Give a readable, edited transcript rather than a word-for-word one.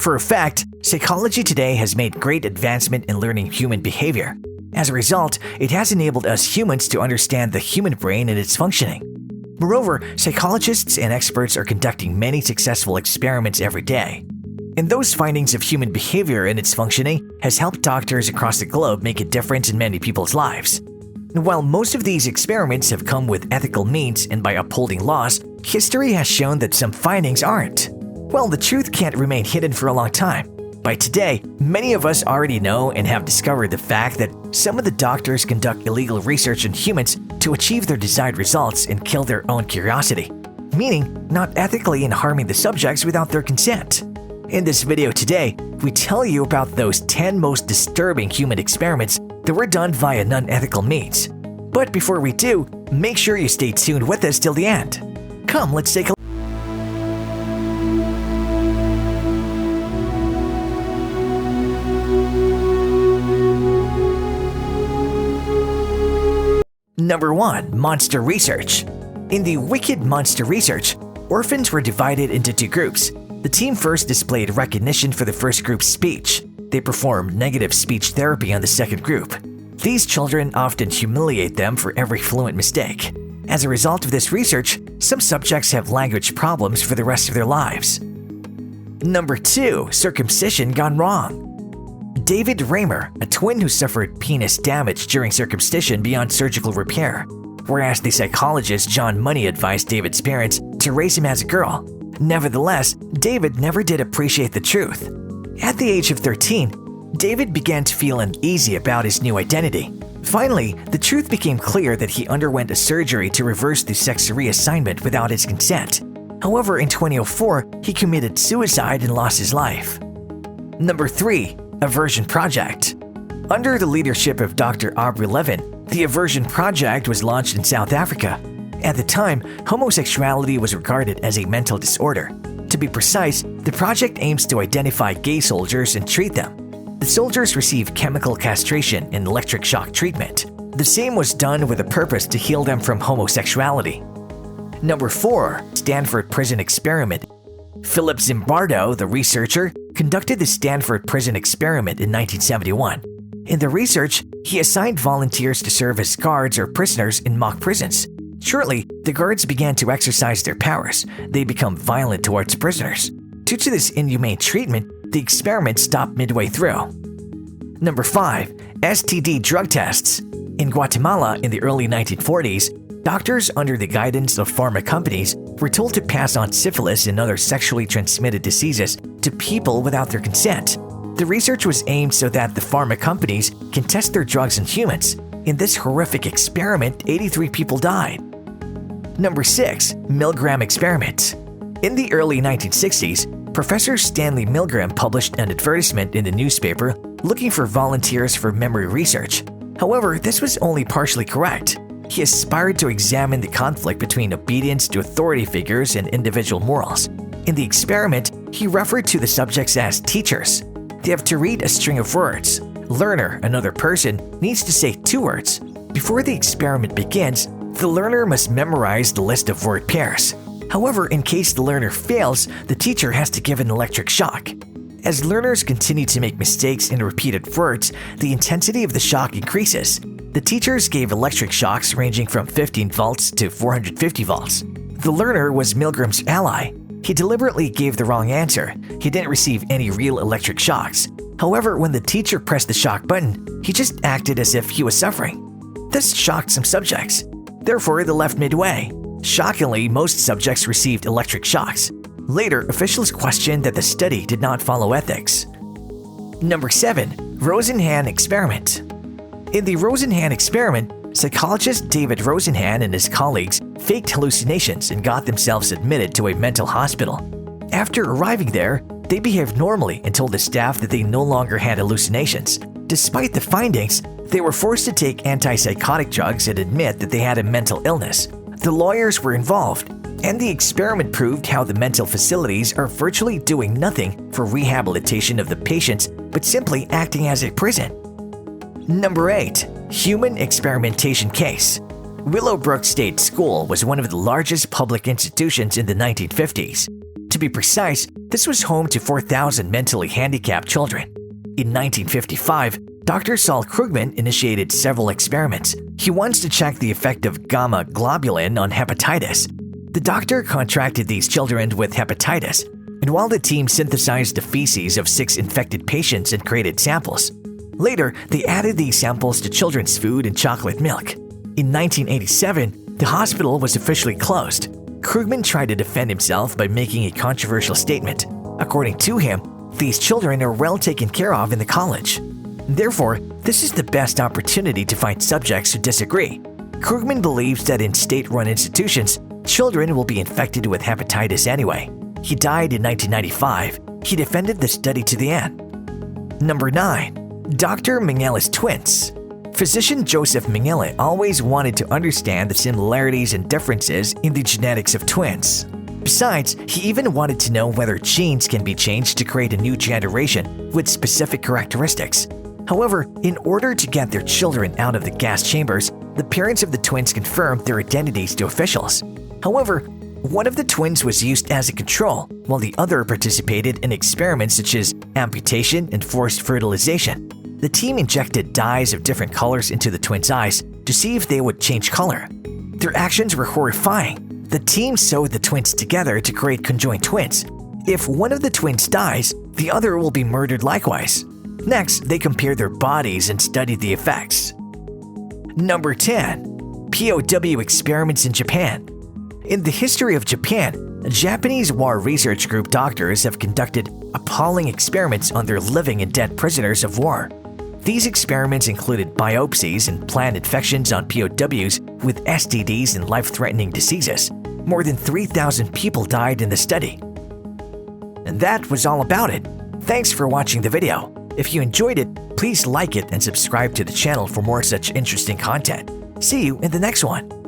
For a fact, psychology today has made great advancement in learning human behavior. As a result, it has enabled us humans to understand the human brain and its functioning. Moreover, psychologists and experts are conducting many successful experiments every day. And those findings of human behavior and its functioning has helped doctors across the globe make a difference in many people's lives. And while most of these experiments have come with ethical means and by upholding laws, history has shown that some findings aren't. Well, the truth can't remain hidden for a long time. By today, many of us already know and have discovered the fact that some of the doctors conduct illegal research on humans to achieve their desired results and kill their own curiosity, meaning not ethically and harming the subjects without their consent. In this video today, we tell you about those 10 most disturbing human experiments that were done via non-ethical means. But before we do, make sure you stay tuned with us till the end. Come, let's take a Number 1. Monster Research. In the wicked monster research, orphans were divided into two groups. The team first displayed recognition for the first group's speech. They performed negative speech therapy on the second group. These children often humiliate them for every fluent mistake. As a result of this research, some subjects have language problems for the rest of their lives. Number 2. Circumcision gone wrong. David Raymer, a twin who suffered penis damage during circumcision beyond surgical repair, whereas the psychologist John Money advised David's parents to raise him as a girl. Nevertheless, David never did appreciate the truth. At the age of 13, David began to feel uneasy about his new identity. Finally, the truth became clear that he underwent a surgery to reverse the sex reassignment without his consent. However, in 2004, he committed suicide and lost his life. Number 3. Aversion Project. Under the leadership of Dr. Aubrey Levin, the Aversion Project was launched in South Africa. At the time, homosexuality was regarded as a mental disorder. To be precise, the project aims to identify gay soldiers and treat them. The soldiers receive chemical castration and electric shock treatment. The same was done with a purpose to heal them from homosexuality. Number 4. Stanford Prison Experiment. Philip Zimbardo, the researcher, conducted the Stanford Prison Experiment in 1971. In the research, he assigned volunteers to serve as guards or prisoners in mock prisons. Shortly, the guards began to exercise their powers. They become violent towards prisoners. Due to this inhumane treatment, the experiment stopped midway through. Number 5. STD drug tests. In Guatemala in the early 1940s, doctors under the guidance of pharma companies were told to pass on syphilis and other sexually transmitted diseases to people without their consent. The research was aimed so that the pharma companies can test their drugs in humans. In this horrific experiment, 83 people died. Number 6. Milgram Experiments. In the early 1960s, Professor Stanley Milgram published an advertisement in the newspaper looking for volunteers for memory research. However, this was only partially correct. He aspired to examine the conflict between obedience to authority figures and individual morals. In the experiment, he referred to the subjects as teachers. They have to read a string of words. Learner, another person, needs to say 2 words. Before the experiment begins, the learner must memorize the list of word pairs. However, in case the learner fails, the teacher has to give an electric shock. As learners continue to make mistakes in repeated words, the intensity of the shock increases. The teachers gave electric shocks ranging from 15 volts to 450 volts. The learner was Milgram's ally. He deliberately gave the wrong answer. He didn't receive any real electric shocks. However, when the teacher pressed the shock button, he just acted as if he was suffering. This shocked some subjects. Therefore, they left midway. Shockingly, most subjects received electric shocks. Later, officials questioned that the study did not follow ethics. Number 7. Rosenhan Experiment. In the Rosenhan experiment, psychologist David Rosenhan and his colleagues faked hallucinations and got themselves admitted to a mental hospital. After arriving there, they behaved normally and told the staff that they no longer had hallucinations. Despite the findings, they were forced to take antipsychotic drugs and admit that they had a mental illness. The lawyers were involved, and the experiment proved how the mental facilities are virtually doing nothing for rehabilitation of the patients but simply acting as a prison. Number 8. Human Experimentation Case. Willowbrook State School was one of the largest public institutions in the 1950s. To be precise, this was home to 4,000 mentally handicapped children. In 1955, Dr. Saul Krugman initiated several experiments. He wants to check the effect of gamma globulin on hepatitis. The doctor contracted these children with hepatitis, and while the team synthesized the feces of 6 infected patients and created samples, later they added these samples to children's food and chocolate milk. In 1987, the hospital was officially closed. Krugman tried to defend himself by making a controversial statement. According to him, these children are well taken care of in the college. Therefore, this is the best opportunity to find subjects who disagree. Krugman believes that in state-run institutions, children will be infected with hepatitis anyway. He died in 1995. He defended the study to the end. Number 9. Dr. Mengele's Twins. Physician Joseph Mengele always wanted to understand the similarities and differences in the genetics of twins. Besides, he even wanted to know whether genes can be changed to create a new generation with specific characteristics. However, in order to get their children out of the gas chambers, the parents of the twins confirmed their identities to officials. However, one of the twins was used as a control, while the other participated in experiments such as amputation and forced fertilization. The team injected dyes of different colors into the twins' eyes to see if they would change color. Their actions were horrifying. The team sewed the twins together to create conjoined twins. If one of the twins dies, the other will be murdered likewise. Next, they compared their bodies and studied the effects. Number 10. POW Experiments in Japan. In the history of Japan, Japanese war research group doctors have conducted appalling experiments on their living and dead prisoners of war. These experiments included biopsies and planned infections on POWs with STDs and life-threatening diseases. More than 3,000 people died in the study. And that was all about it. Thanks for watching the video. If you enjoyed it, please like it and subscribe to the channel for more such interesting content. See you in the next one.